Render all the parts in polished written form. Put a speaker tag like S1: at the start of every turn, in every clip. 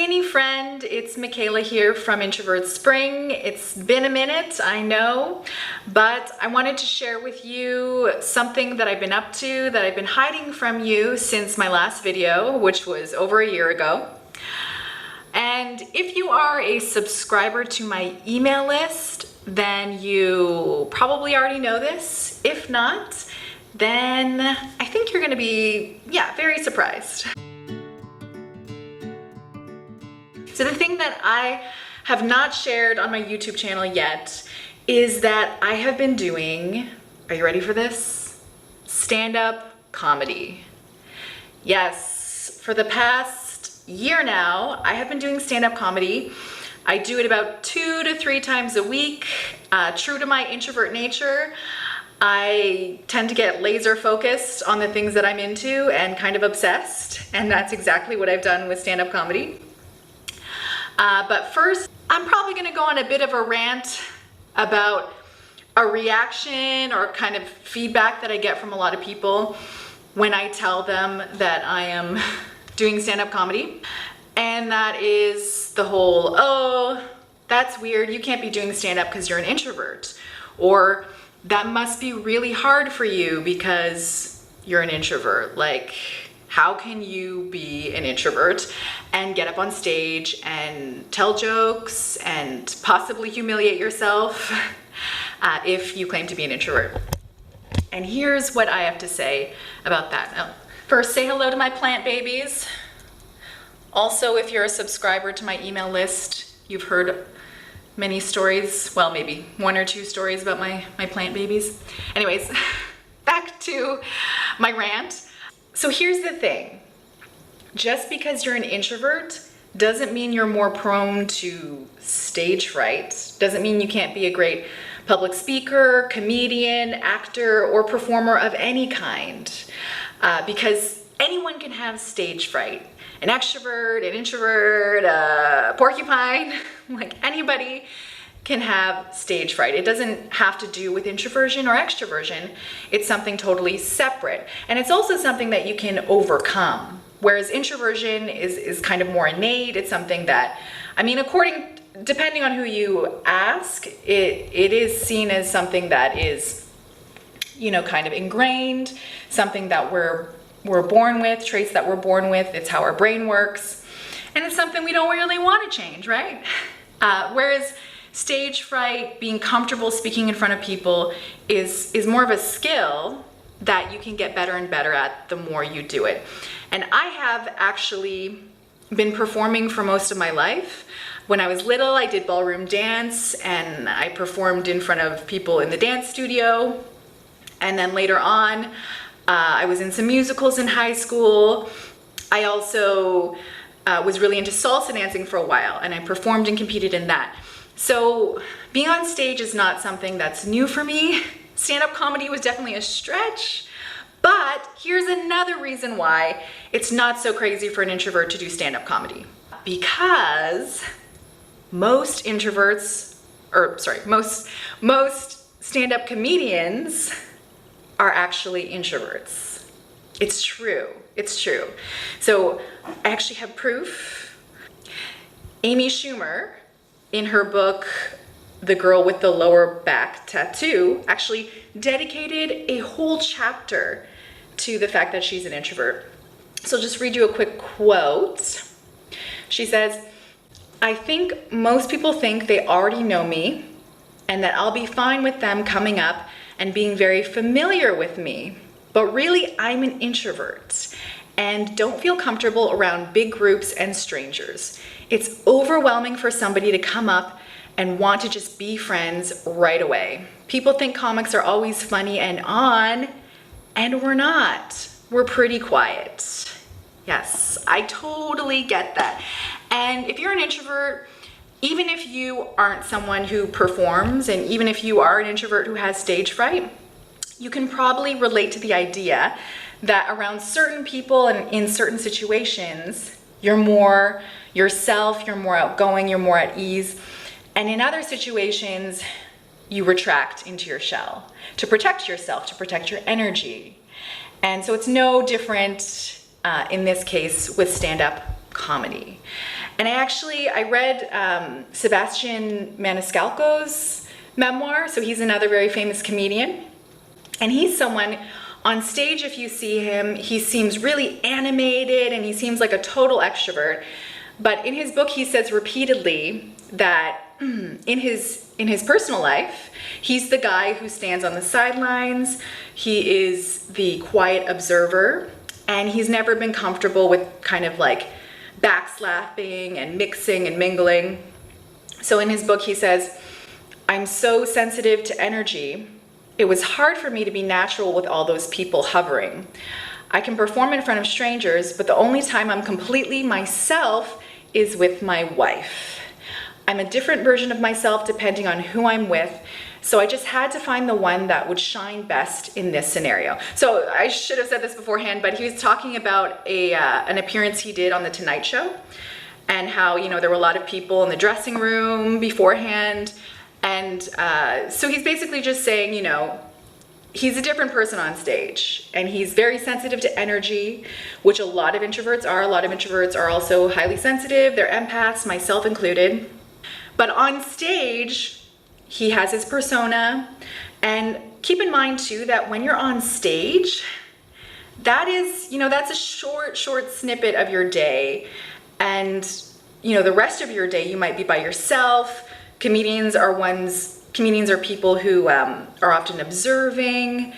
S1: Innie Friend, it's Michaela here from Introvert Spring. It's been a minute, I know, but I wanted to share with you something that I've been up to that I've been hiding from you since my last video, which was over a year ago. And if you are a subscriber to my email list, then you probably already know this. If not, then I think you're gonna be, very surprised. So the thing that I have not shared on my YouTube channel yet is that I have been doing, are you ready for this? Stand-up comedy. Yes, for the past year now, I have been doing stand-up comedy. I do it about 2 to 3 times a week. True to my introvert nature, I tend to get laser focused on the things that I'm into and kind of obsessed, and that's exactly what I've done with stand-up comedy. But first, I'm probably gonna go on a bit of a rant about a reaction or kind of feedback that I get from a lot of people when I tell them that I am doing stand-up comedy. And that is the whole, oh, that's weird, you can't be doing stand-up because you're an introvert. Or that must be really hard for you because you're an introvert. Like, how can you be an introvert and get up on stage and tell jokes and possibly humiliate yourself if you claim to be an introvert? And here's what I have to say about that. Now, first, say hello to my plant babies. Also, if you're a subscriber to my email list, you've heard many stories, well, maybe 1 or 2 stories about my plant babies. Anyways, back to my rant. So here's the thing, just because you're an introvert doesn't mean you're more prone to stage fright, doesn't mean you can't be a great public speaker, comedian, actor, or performer of any kind, because anyone can have stage fright. An extrovert, an introvert, a porcupine, like anybody can have stage fright. It doesn't have to do with introversion or extroversion. It's something totally separate. And it's also something that you can overcome. Whereas introversion is kind of more innate. It's something that, I mean, depending on who you ask, it is seen as something that is, kind of ingrained, something that we're born with, traits that we're born with. It's how our brain works. And it's something we don't really want to change, right? Whereas stage fright, being comfortable speaking in front of people is more of a skill that you can get better and better at the more you do it. And I have actually been performing for most of my life. When I was little, I did ballroom dance and I performed in front of people in the dance studio. And then later on, I was in some musicals in high school. I also was really into salsa dancing for a while, and I performed and competed in that. So being on stage is not something that's new for me. Stand-up comedy was definitely a stretch, but here's another reason why it's not so crazy for an introvert to do stand-up comedy. Because most stand-up comedians are actually introverts. It's true, it's true. So I actually have proof. Amy Schumer, in her book, The Girl with the Lower Back Tattoo, actually dedicated a whole chapter to the fact that she's an introvert. So I'll just read you a quick quote. She says, "I think most people think they already know me and that I'll be fine with them coming up and being very familiar with me, but really I'm an introvert and don't feel comfortable around big groups and strangers. It's overwhelming for somebody to come up and want to just be friends right away. People think comics are always funny and on, and we're not. We're pretty quiet." Yes, I totally get that. And if you're an introvert, even if you aren't someone who performs, and even if you are an introvert who has stage fright, you can probably relate to the idea that around certain people and in certain situations, you're more yourself, you're more outgoing, you're more at ease. And in other situations, you retract into your shell to protect yourself, to protect your energy. And so it's no different in this case with stand-up comedy. And I read Sebastian Maniscalco's memoir. So he's another very famous comedian. And he's someone on stage, if you see him, he seems really animated and he seems like a total extrovert. But in his book, he says repeatedly that in his personal life, he's the guy who stands on the sidelines. He is the quiet observer, and he's never been comfortable with kind of like backslapping and mixing and mingling. So in his book, he says, "I'm so sensitive to energy. It was hard for me to be natural with all those people hovering. I can perform in front of strangers, but the only time I'm completely myself is with my wife. I'm a different version of myself depending on who I'm with, so I just had to find the one that would shine best in this scenario." So I should have said this beforehand, but he was talking about an appearance he did on The Tonight Show, and how, you know, there were a lot of people in the dressing room beforehand. And so he's basically just saying, you know, he's a different person on stage, and he's very sensitive to energy, which a lot of introverts are. A lot of introverts are also highly sensitive. They're empaths, myself included. But on stage, he has his persona. And keep in mind too that when you're on stage, that is, you know, that's a short snippet of your day. And, you know, the rest of your day, you might be by yourself. Comedians are people who are often observing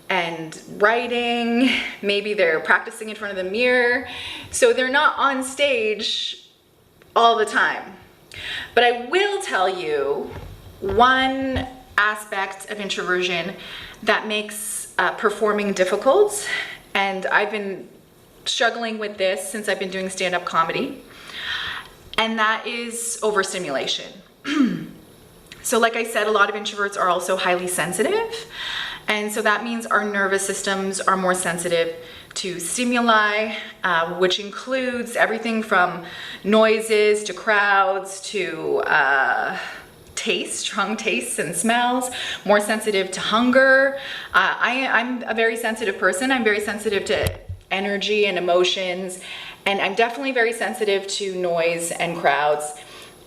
S1: and writing. Maybe they're practicing in front of the mirror. So they're not on stage all the time. But I will tell you one aspect of introversion that makes performing difficult. And I've been struggling with this since I've been doing stand-up comedy. And that is overstimulation. So like I said, a lot of introverts are also highly sensitive. And so that means our nervous systems are more sensitive to stimuli, which includes everything from noises to crowds to strong tastes and smells, more sensitive to hunger. I'm a very sensitive person. I'm very sensitive to energy and emotions. And I'm definitely very sensitive to noise and crowds.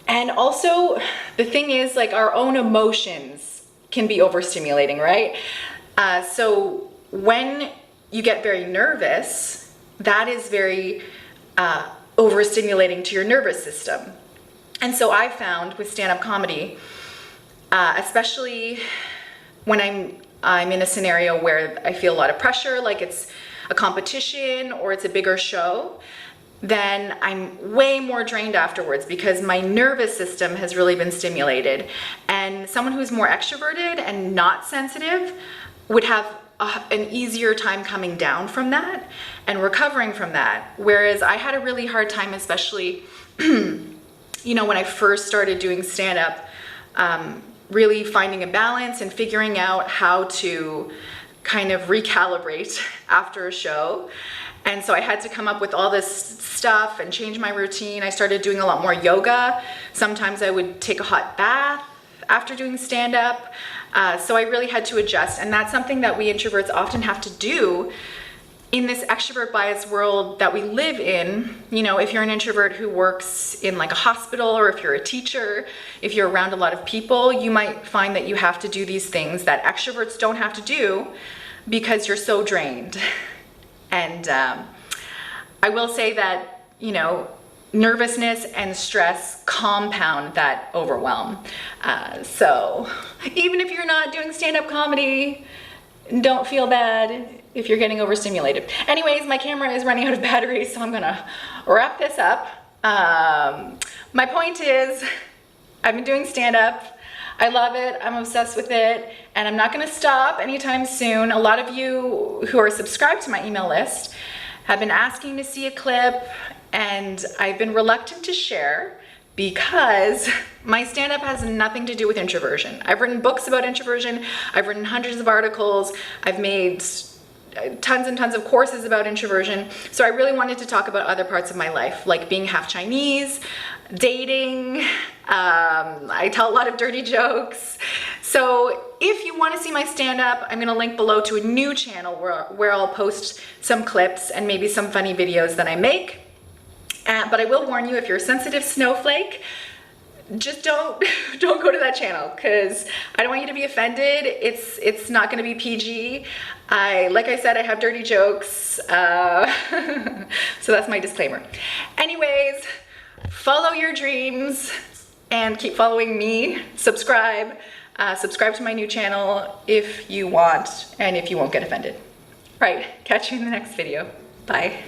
S1: And also, the thing is, like, our own emotions can be overstimulating, right? So when you get very nervous, that is very overstimulating to your nervous system. And so I found with stand-up comedy, especially when I'm in a scenario where I feel a lot of pressure, like it's a competition or it's a bigger show, then I'm way more drained afterwards because my nervous system has really been stimulated. And someone who's more extroverted and not sensitive would have an easier time coming down from that and recovering from that. Whereas I had a really hard time, especially, you know, when I first started doing stand-up, really finding a balance and figuring out how to kind of recalibrate after a show. And so I had to come up with all this stuff and change my routine. I started doing a lot more yoga. Sometimes I would take a hot bath after doing stand-up. So I really had to adjust. And that's something that we introverts often have to do in this extrovert biased world that we live in. You know, if you're an introvert who works in like a hospital, or if you're a teacher, if you're around a lot of people, you might find that you have to do these things that extroverts don't have to do because you're so drained. And I will say that, you know, nervousness and stress compound that overwhelm. So even if you're not doing stand-up comedy, don't feel bad if you're getting overstimulated. Anyways, my camera is running out of battery, so I'm gonna wrap this up. My point is, I've been doing stand-up. I love it, I'm obsessed with it, and I'm not gonna stop anytime soon. A lot of you who are subscribed to my email list have been asking to see a clip, and I've been reluctant to share because my stand-up has nothing to do with introversion. I've written books about introversion, I've written hundreds of articles, I've made tons and tons of courses about introversion. So I really wanted to talk about other parts of my life, like being half Chinese, dating. I tell a lot of dirty jokes. So if you want to see my stand-up, I'm going to link below to a new channel where I'll post some clips and maybe some funny videos that I make. But I will warn you, if you're a sensitive snowflake, just don't go to that channel, because I don't want you to be offended. It's not going to be PG. Like I said, I have dirty jokes, so that's my disclaimer. Anyways, follow your dreams and keep following me. Subscribe to my new channel if you want, and if you won't get offended. Right, catch you in the next video. Bye.